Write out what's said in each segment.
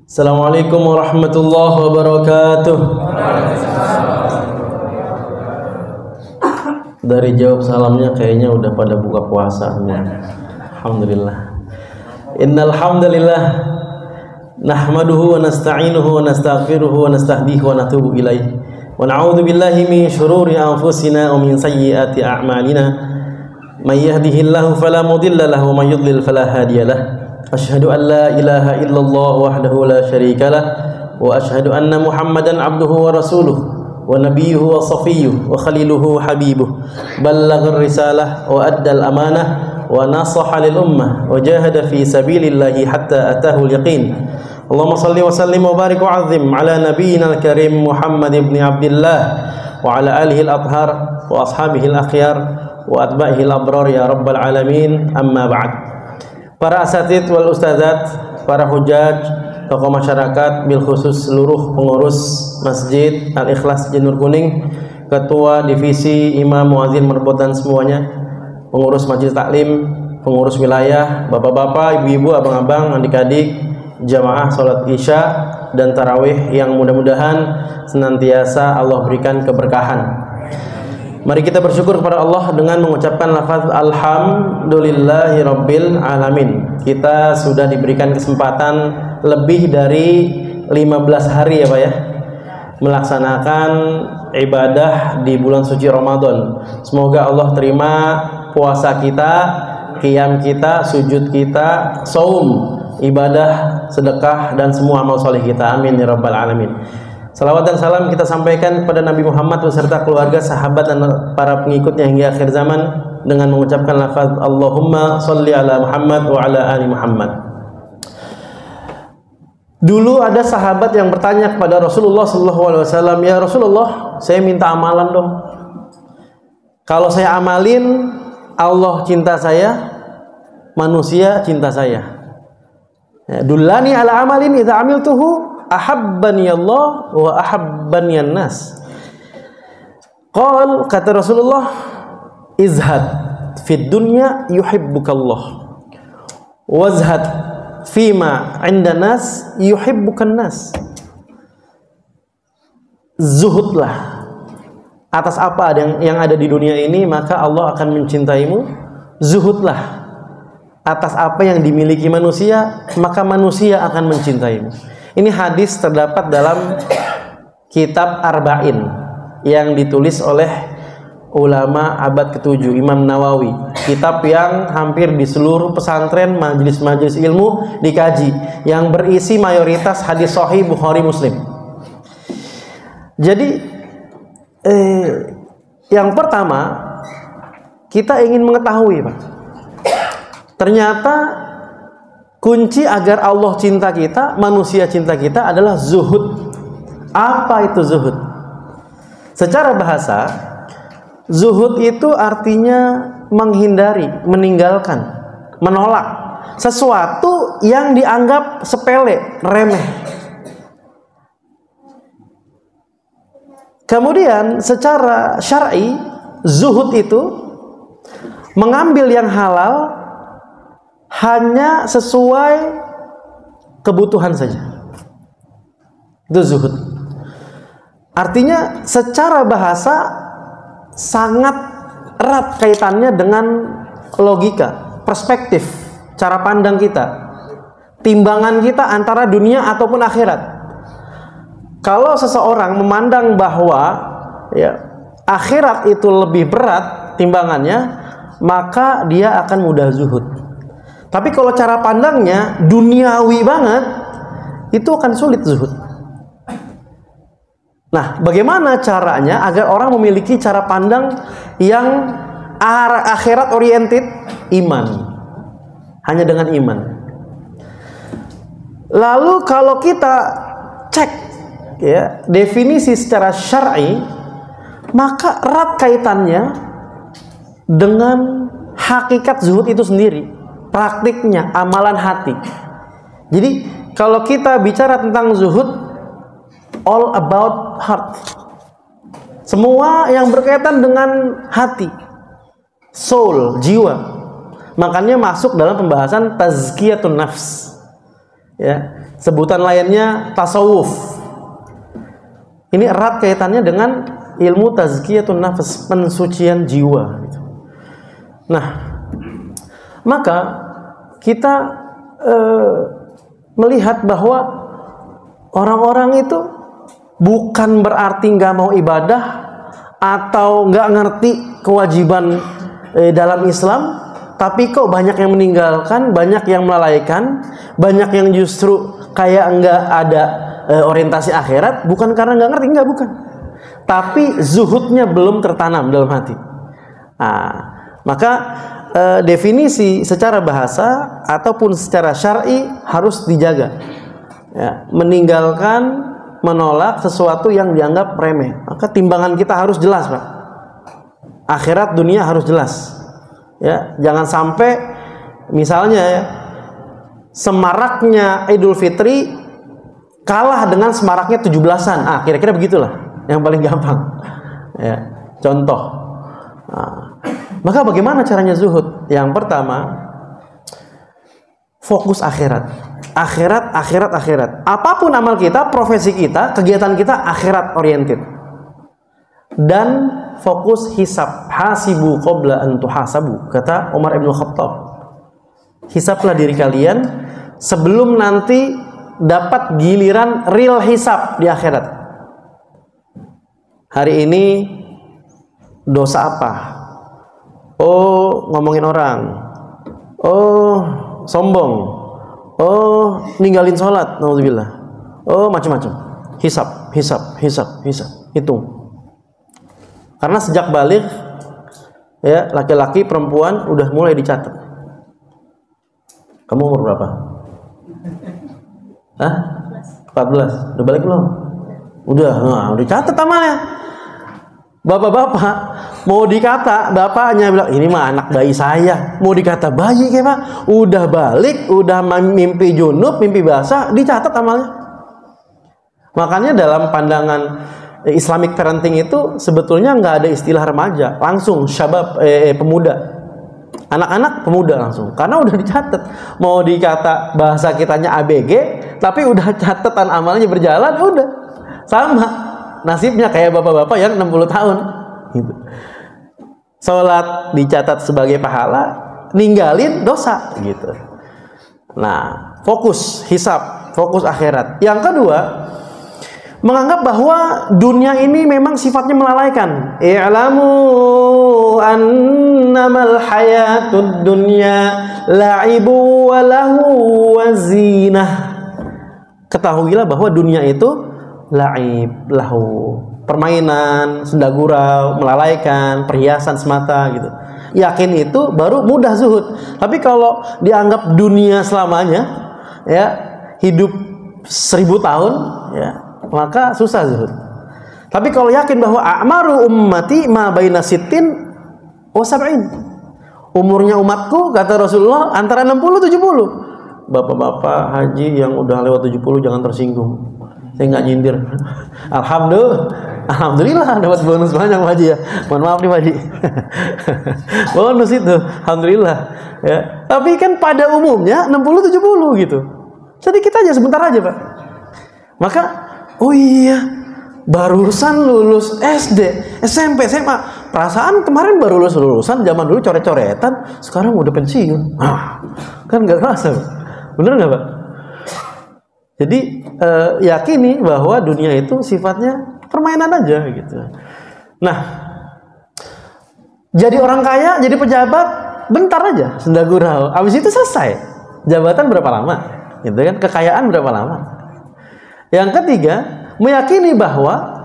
Assalamualaikum warahmatullahi wabarakatuh. Dari jawab salamnya kayaknya udah pada buka puasa. Alhamdulillah. Innal hamdalillah nahmaduhu wa nasta'inuhu wa nastaghfiruhu wa nastahdihi wa natubu ilaihi wa na'udzu billahi min shururi anfusina wa min sayyiati a'malina. May yahdihillahu fala mudilla lahu wa may yudlil fala hadiya lahu. Asyhadu an la ilaha illallah wahdahu la syarika lah wa asyhadu anna Muhammadan abduhu wa rasuluh wa nabiyyuhu wa safiyyuhu wa khaliluhu wa habibuh. Ballaghar risalah wa addal amanah wa nasaha lil ummah wa jahada fi sabilillahi hatta atahu al-yaqin. Allahumma salli wa sallim wa barik wa azim ala nabiyyina al-karim Muhammad ibn Abdullah wa ala alihi al-athhar wa ashabihi al-akhyar wa atba'ihi al-abrar ya rabbal alamin. Amma ba'd. Para asatidz wal ustadzat, para hujaj, tokoh masyarakat, bil khusus seluruh pengurus Masjid Al-Ikhlas Janur Kuning, ketua divisi, imam, muadzin, merbot dan semuanya, pengurus majelis taklim, pengurus wilayah, bapak-bapak, ibu-ibu, abang-abang, adik-adik, jamaah salat isya dan tarawih yang mudah-mudahan senantiasa Allah berikan keberkahan. Mari kita bersyukur kepada Allah dengan mengucapkan lafaz alhamdulillahi rabbil alamin. Kita sudah diberikan kesempatan lebih dari 15 hari ya Pak ya, melaksanakan ibadah di bulan suci Ramadan. Semoga Allah terima puasa kita, qiyam kita, sujud kita, saum, ibadah, sedekah dan semua amal soleh kita. Amin ya rabbal alamin. Salawat dan salam kita sampaikan kepada Nabi Muhammad beserta keluarga, sahabat dan para pengikutnya hingga akhir zaman dengan mengucapkan lafaz Allahumma sholli ala Muhammad wa ala ali Muhammad. Dulu ada sahabat yang bertanya kepada Rasulullah SAW, ya Rasulullah, saya minta amalan dong. Kalau saya amalin, Allah cinta saya, manusia cinta saya. Dullani ala amalin idza amiltuhu ahabbani Allah wa ahabbani an-nas. Qal, kata Rasulullah, izhad fid dunya yuhibbukallah wazhad fima 'inda nas yuhibbukan nas. Zuhudlah atas apa yang ada di dunia ini, maka Allah akan mencintaimu. Zuhudlah atas apa yang dimiliki manusia, maka manusia akan mencintaimu. Ini hadis terdapat dalam kitab Arba'in yang ditulis oleh ulama abad ke-7 Imam Nawawi. Kitab yang hampir di seluruh pesantren, majelis-majelis ilmu dikaji, yang berisi mayoritas hadis sahih Bukhari Muslim. Jadi yang pertama kita ingin mengetahui Pak, ternyata kunci agar Allah cinta kita, manusia cinta kita adalah zuhud. Apa itu zuhud? Secara bahasa, zuhud itu artinya menghindari, meninggalkan, menolak sesuatu yang dianggap sepele, remeh. Kemudian secara syar'i, zuhud itu mengambil yang halal hanya sesuai kebutuhan saja. Itu zuhud. Artinya secara bahasa sangat erat kaitannya dengan logika, perspektif, cara pandang kita, timbangan kita antara dunia ataupun akhirat. Kalau seseorang memandang bahwa ya, akhirat itu lebih berat timbangannya, maka dia akan mudah zuhud. Tapi kalau cara pandangnya duniawi banget, itu akan sulit zuhud. Nah, bagaimana caranya agar orang memiliki cara pandang yang akhirat oriented? Iman. Hanya dengan iman. Lalu kalau kita cek ya, definisi secara syar'i, maka erat kaitannya dengan hakikat zuhud itu sendiri. Praktiknya, amalan hati. Jadi kalau kita bicara tentang zuhud, all about heart. Semua yang berkaitan dengan hati, soul, jiwa. Makanya masuk dalam pembahasan tazkiyatun nafs. Ya, sebutan lainnya tasawuf. Ini erat kaitannya dengan ilmu tazkiyatun nafs, pensucian jiwa gitu. Nah, maka kita melihat bahwa orang-orang itu bukan berarti nggak mau ibadah atau nggak ngerti kewajiban dalam Islam, tapi kok banyak yang meninggalkan, banyak yang melalaikan, banyak yang justru kayak nggak ada orientasi akhirat, bukan karena nggak ngerti, nggak, bukan, tapi zuhudnya belum tertanam dalam hati. Nah, maka definisi secara bahasa ataupun secara syar'i harus dijaga. Ya, meninggalkan, menolak sesuatu yang dianggap remeh. Maka timbangan kita harus jelas, Pak. Akhirat dunia harus jelas. Ya, jangan sampai misalnya ya, semaraknya Idul Fitri kalah dengan semaraknya 17-an. Kira-kira begitulah yang paling gampang. Ya, contoh. Maka bagaimana caranya zuhud? Yang pertama, fokus akhirat. Akhirat. Apapun amal kita, profesi kita, kegiatan kita akhirat oriented. Dan fokus hisab. Hasibu qabla an tuhasabu, kata Umar Ibn Khattab. Hisablah diri kalian sebelum nanti dapat giliran real hisab di akhirat. Hari ini dosa apa? Oh, ngomongin orang. Oh, sombong. Oh, ninggalin sholat. Nauzubillah. Oh, macam-macam. Hisab. Hitung. Karena sejak balik, ya, laki-laki, perempuan udah mulai dicatat. Kamu umur berapa? 14. Udah balik belum? Udah dicatat amalnya. Bapak-bapak mau dikata, bapaknya bilang ini mah anak bayi saya, mau dikata bayi kayak Pak, udah balik, udah mimpi junub, mimpi basah, dicatat amalnya. Makanya dalam pandangan Islamic parenting itu sebetulnya nggak ada istilah remaja, langsung syabab, pemuda, anak-anak pemuda langsung, karena udah dicatat. Mau dikata bahasa kitanya ABG, tapi udah catatan amalnya berjalan, udah sama. Nasibnya kayak bapak-bapak yang 60 tahun gitu. Sholat dicatat sebagai pahala, ninggalin dosa gitu. Nah, fokus hisab, fokus akhirat. Yang kedua, menganggap bahwa dunia ini memang sifatnya melalaikan. I'lamu annamal hayatud dunya la'ibu wa lahu wa zinah. Ketahuilah bahwa dunia itu la'ib, lahu, permainan, senda gurau, melalaikan, perhiasan semata gitu. Yakin itu baru mudah zuhud. Tapi kalau dianggap dunia selamanya, ya, hidup 1000 tahun, ya, maka susah zuhud. Tapi kalau yakin bahwa a'maru ummati ma baina sittin wa sab'in, umurnya umatku, kata Rasulullah, antara 60-70. Bapak-bapak haji yang udah lewat 70 jangan tersinggung. Saya nggak nyindir. Alhamdulillah dapat bonus banyak Pak Haji ya. Mohon maaf nih Pak Haji. Bonus itu, alhamdulillah. Ya. Tapi kan pada umumnya 60-70 gitu. Sedikit aja, sebentar aja Pak. Maka, oh iya, barusan lulus SD, SMP, SMA. Perasaan kemarin baru lulusan, zaman dulu coret-coretan, sekarang udah pensiun. Kan nggak kerasa, bener nggak Pak? Jadi yakini bahwa dunia itu sifatnya permainan aja gitu. Nah, jadi orang kaya, jadi pejabat, bentar aja, senda gurau. Abis itu selesai. Jabatan berapa lama? Gitu kan? Kekayaan berapa lama? Yang ketiga, meyakini bahwa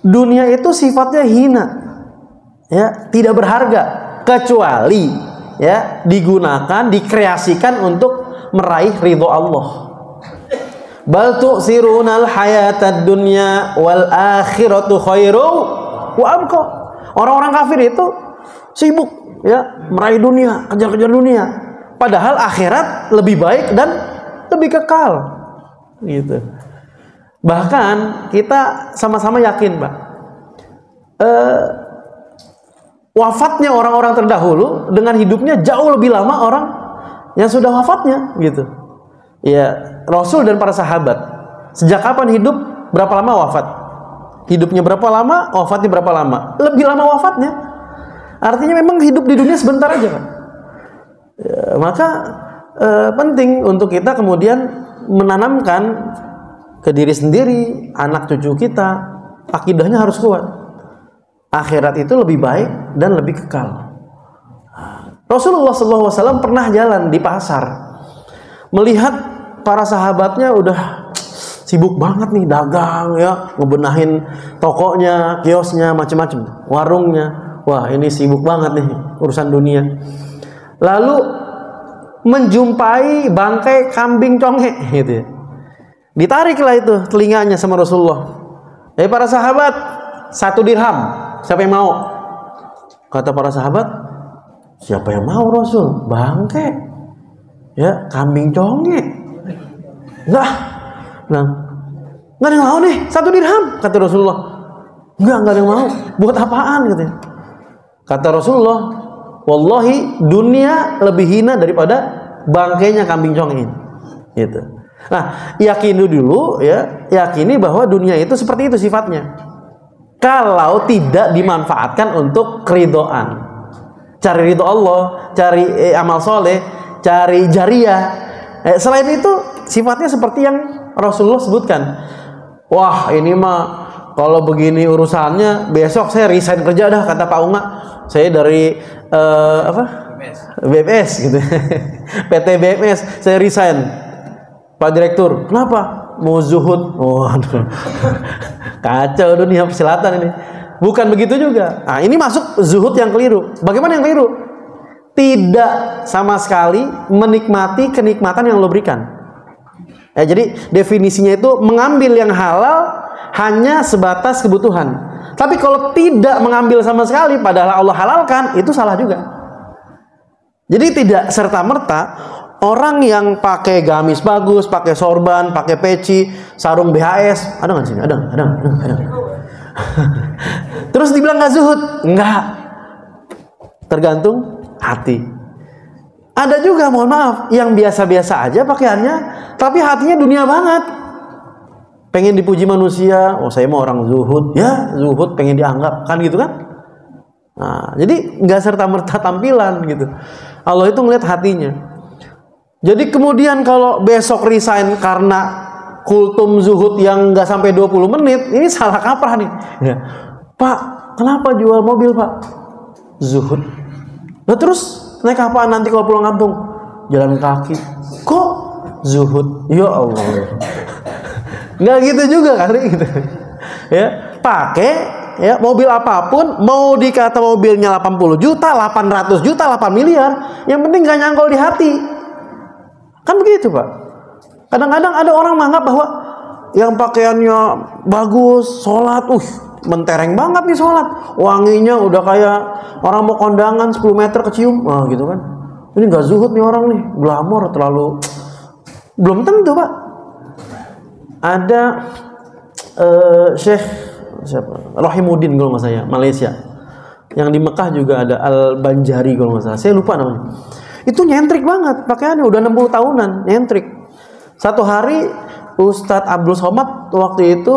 dunia itu sifatnya hina, ya, tidak berharga, kecuali ya digunakan, dikreasikan untuk meraih ridho Allah. Bal tu'sirunal hayatad dunya wal akhiratu khairu wa abqa. Orang-orang kafir itu sibuk ya meraih dunia, kejar-kejar dunia. Padahal akhirat lebih baik dan lebih kekal. Gitu. Bahkan kita sama-sama yakin, Pak. Wafatnya orang-orang terdahulu dengan hidupnya jauh lebih lama orang yang sudah wafatnya gitu. Ya, Rasul dan para sahabat. Sejak kapan hidup, berapa lama wafat? Hidupnya berapa lama, wafatnya berapa lama? Lebih lama wafatnya. Artinya memang hidup di dunia sebentar aja, Pak. Ya, maka penting untuk kita kemudian menanamkan ke diri sendiri, anak cucu kita, akidahnya harus kuat. Akhirat itu lebih baik dan lebih kekal. Rasulullah SAW pernah jalan di pasar, melihat para sahabatnya udah sibuk banget nih dagang ya, ngebenahin tokonya, kiosnya, macam-macam, warungnya. Wah, ini sibuk banget nih urusan dunia. Lalu menjumpai bangkai kambing conge gitu ya. Ditariklah itu telinganya sama Rasulullah. Para sahabat, 1 dirham. Siapa yang mau? Kata para sahabat, siapa yang mau Rasul? Bangke. Ya, kambing conge. Enggak. Nah, enggak ada yang mau nih, 1 dirham, kata Rasulullah. Enggak ada yang mau. Buat apaan katanya? Kata Rasulullah, wallahi dunia lebih hina daripada bangkainya kambing conge ini. Gitu. Nah, yakini dulu ya, yakini bahwa dunia itu seperti itu sifatnya. Kalau tidak dimanfaatkan untuk keridhaan, cari ridho Allah, cari amal soleh, cari jariah. Selain itu sifatnya seperti yang Rasulullah sebutkan. Wah, ini mah kalau begini urusannya besok saya resign kerja dah, kata Pak Unga. Saya dari BMS gitu. PT BMS saya resign. Pak Direktur, kenapa? Mau zuhud. Waduh. Kacau dunia persilatan ini. Bukan begitu juga. Nah, ini masuk zuhud yang keliru. Bagaimana yang keliru? Tidak sama sekali menikmati kenikmatan yang Allah berikan. Jadi definisinya itu mengambil yang halal hanya sebatas kebutuhan. Tapi kalau tidak mengambil sama sekali padahal Allah halalkan, itu salah juga. Jadi tidak serta-merta orang yang pakai gamis bagus, pakai sorban, pakai peci, sarung BHS, ada nggak sini? Ada. Terus dibilang nggak zuhud? Nggak. Tergantung hati. Ada juga, mohon maaf, yang biasa-biasa aja pakaiannya, tapi hatinya dunia banget. Pengen dipuji manusia, oh saya mau orang zuhud, ya zuhud pengen dianggap, kan gitu kan? Nah, jadi nggak serta-merta tampilan gitu. Allah itu ngeliat hatinya. Jadi kemudian kalau besok resign karena kultum zuhud yang nggak sampai 20 menit, ini salah kaprah nih. Ya. Pak, kenapa jual mobil Pak? Zuhud. Nah terus naik apaan nanti kalau pulang kampung? Jalan kaki. Kok zuhud? Ya Allah. Nggak gitu juga kali gitu. Ya, pakai ya mobil apapun, mau dikata mobilnya 80 juta, 800 juta, 8 miliar, yang penting nggak nyangkol di hati. Kan begitu Pak. Kadang-kadang ada orang menganggap bahwa yang pakaiannya bagus, sholat, mentereng banget nih sholat, wanginya udah kayak orang mau kondangan 10 meter kecium, gitu kan. Ini nggak zuhud nih orang nih, glamor terlalu. Belum tentu Pak. Ada Syekh siapa? Rahimuddin kalau nggak saya, Malaysia. Yang di Mekah juga ada Al-Banjari kalau nggak salah. Saya lupa namanya. Itu nyentrik banget, pakaiannya udah 60 tahunan, nyentrik. Satu hari Ustadz Abdul Somad waktu itu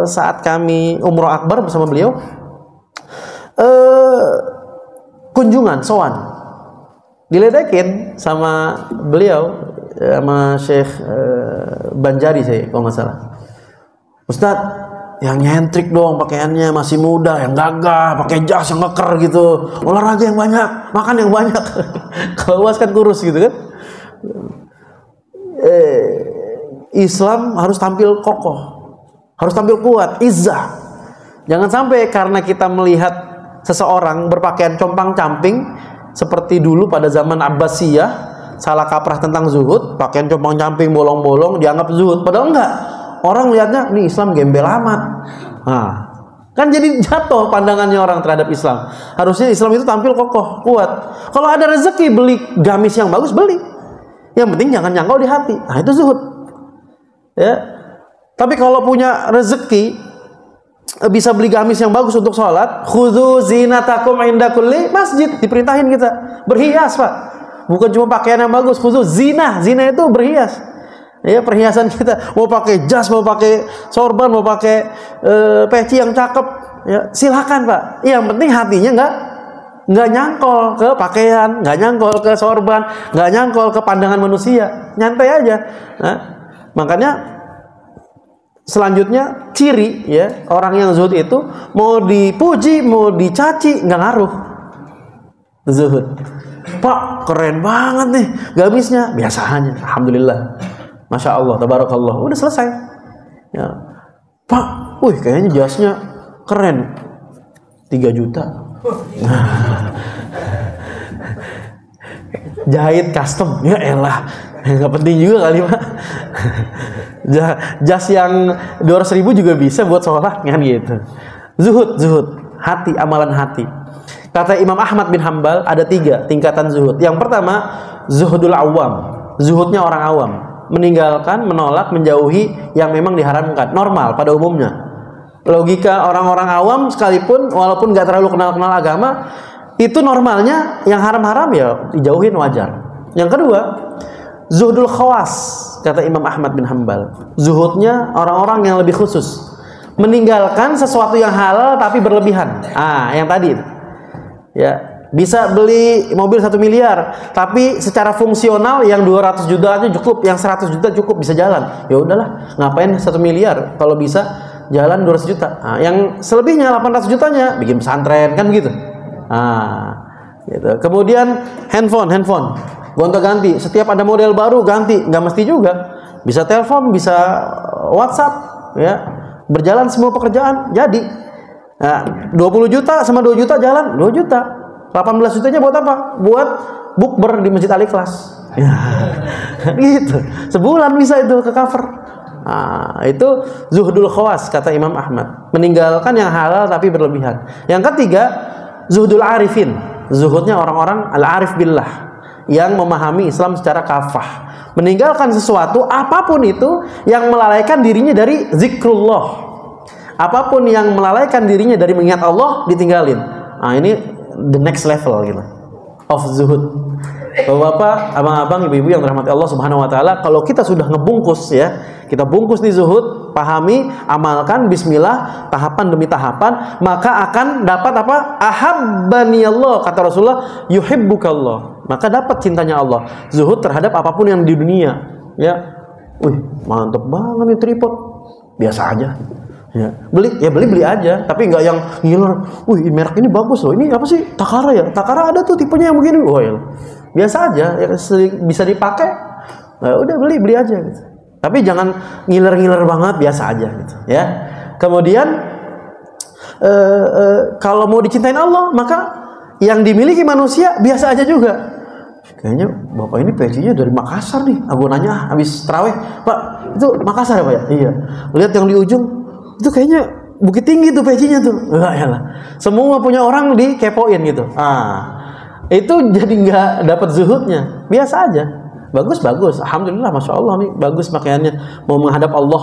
saat kami umroh akbar bersama beliau, kunjungan, sowan, diledekin sama beliau, sama Syekh Banjari saya kalau nggak salah. Ustadz, yang nyentrik dong pakaiannya, masih muda, yang gagah, pakai jas yang ngeker gitu, olahraga yang banyak, makan yang banyak. Kalau luas kan kurus gitu kan. Islam harus tampil kokoh, harus tampil kuat, izzah. Jangan sampai karena kita melihat seseorang berpakaian compang-camping seperti dulu pada zaman Abbasiyah, salah kaprah tentang zuhud, pakaian compang-camping, bolong-bolong dianggap zuhud, padahal enggak. Orang lihatnya, nih Islam gembel amat. Nah, kan jadi jatuh pandangannya orang terhadap Islam. Harusnya Islam itu tampil kokoh, kuat. Kalau ada rezeki beli gamis yang bagus, beli. Yang penting jangan nyangkol di hati. Nah, itu zuhud. Ya. Tapi kalau punya rezeki bisa beli gamis yang bagus untuk sholat, khudzu zinatakum inda kulli masjid, diperintahin kita berhias Pak. Bukan cuma pakaian yang bagus, khudzu zina. Zina itu berhias. Ya, perhiasan kita mau pakai jas, mau pakai sorban, mau pakai peci yang cakep, ya silakan Pak. Yang penting hatinya nggak nyangkol ke pakaian, nggak nyangkol ke sorban, nggak nyangkol ke pandangan manusia, nyantai aja. Nah, makanya selanjutnya ciri ya orang yang zuhud itu mau dipuji, mau dicaci nggak ngaruh. Zuhud. Pak, keren banget nih gamisnya, biasa aja, alhamdulillah. Masya Allah, tabarakallah, udah selesai. Ya. Pak, wih kayaknya jasnya keren, 3 juta. Jahit custom, ya elah, nggak penting juga kali Pak. Jas yang 200.000 juga bisa buat sholat kan gitu. Zuhud, hati, amalan hati. Kata Imam Ahmad bin Hambal ada 3 tingkatan zuhud. Yang pertama, zuhudul awam, zuhudnya orang awam. Meninggalkan, menolak, menjauhi yang memang diharamkan. Normal pada umumnya. Logika orang-orang awam sekalipun, walaupun nggak terlalu kenal-kenal agama, itu normalnya yang haram-haram ya dijauhin wajar. Yang kedua, zuhdul khawas, kata Imam Ahmad bin Hambal. Zuhudnya orang-orang yang lebih khusus. Meninggalkan sesuatu yang halal tapi berlebihan. Yang tadi. Ya. Bisa beli mobil 1 miliar, tapi secara fungsional yang 200 juta aja cukup, yang 100 juta cukup, bisa jalan. Ya udahlah, ngapain 1 miliar kalau bisa jalan 200 juta. Yang selebihnya 800 jutanya bikin pesantren kan begitu. Gitu. Kemudian handphone, gonta-ganti, setiap ada model baru ganti, nggak mesti juga. Bisa telepon, bisa WhatsApp, ya. Berjalan semua pekerjaan jadi. 20 juta sama 2 juta jalan, 2 juta. 18 jutanya buat apa? Buat bukber di Masjid Al-Ikhlas. Ya, gitu. Sebulan bisa itu ke cover. Itu zuhdul khawas kata Imam Ahmad. Meninggalkan yang halal tapi berlebihan. Yang ketiga, zuhdul arifin. Zuhudnya orang-orang al-arif billah yang memahami Islam secara kafah. Meninggalkan sesuatu apapun itu yang melalaikan dirinya dari zikrullah. Apapun yang melalaikan dirinya dari mengingat Allah ditinggalin. Ini the next level gitu of zuhud. Bapak-bapak, abang-abang, ibu-ibu yang dirahmati Allah Subhanahu wa taala, kalau kita sudah ngebungkus ya, kita bungkus nih zuhud, pahami, amalkan, bismillah, tahapan demi tahapan, maka akan dapat apa? Ahabbani Allah, kata Rasulullah, yuhibbukallah. Maka dapat cintanya Allah. Zuhud terhadap apapun yang di dunia, ya. Wih, mantep banget nih tripod. Biasa aja. Ya, beli aja, tapi nggak yang ngiler. Wih, merek ini bagus loh. Ini apa sih? Takara ya? Takara ada tuh tipenya yang begini. Oh ya, biasa aja, ya, bisa dipakai. Nah, udah beli aja gitu. Tapi jangan ngiler banget, biasa aja gitu. Ya. Kemudian kalau mau dicintain Allah, maka yang dimiliki manusia biasa aja juga. Kayaknya bapak ini pecinya dari Makassar nih. Aku nanya habis tarawih, Pak, itu Makassar ya Pak ya? Iya. Lihat yang di ujung. Itu kayaknya Bukit Tinggi tuh pecinya tuh. Enggak ya lah. Semua punya orang dikepoin gitu. Itu jadi nggak dapat zuhudnya. Biasa aja. Bagus. Alhamdulillah, masya Allah nih bagus pakaiannya. Mau menghadap Allah,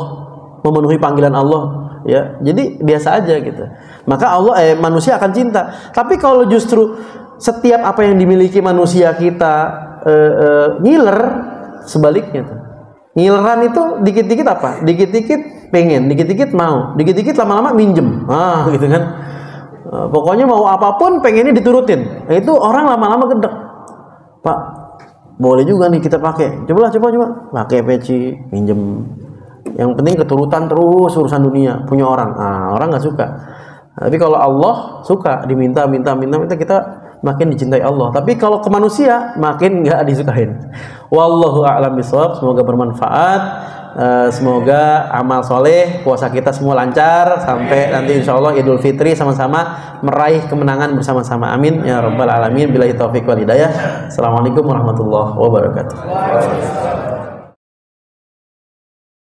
memenuhi panggilan Allah. Ya, jadi biasa aja gitu. Maka manusia akan cinta. Tapi kalau justru setiap apa yang dimiliki manusia kita ngiler, sebaliknya tuh. Ngileran itu dikit-dikit apa? Dikit-dikit pengen, dikit-dikit mau, dikit-dikit lama-lama minjem, gitu kan. Pokoknya mau apapun pengennya diturutin. Itu orang lama-lama gedek. Pak, boleh juga nih kita pakai. Coba pakai peci, minjem. Yang penting keturutan terus urusan dunia, punya orang. Orang nggak suka. Tapi kalau Allah suka, diminta kita makin dicintai Allah. Tapi kalau ke manusia makin nggak disukain. Wallahu a'lam bishawab. Semoga bermanfaat. Semoga amal soleh, puasa kita semua lancar sampai nanti insya Allah Idul Fitri sama-sama meraih kemenangan bersama-sama. Amin ya rabbal alamin. Billahi taufiq wal hidayah. Assalamualaikum warahmatullahi wabarakatuh.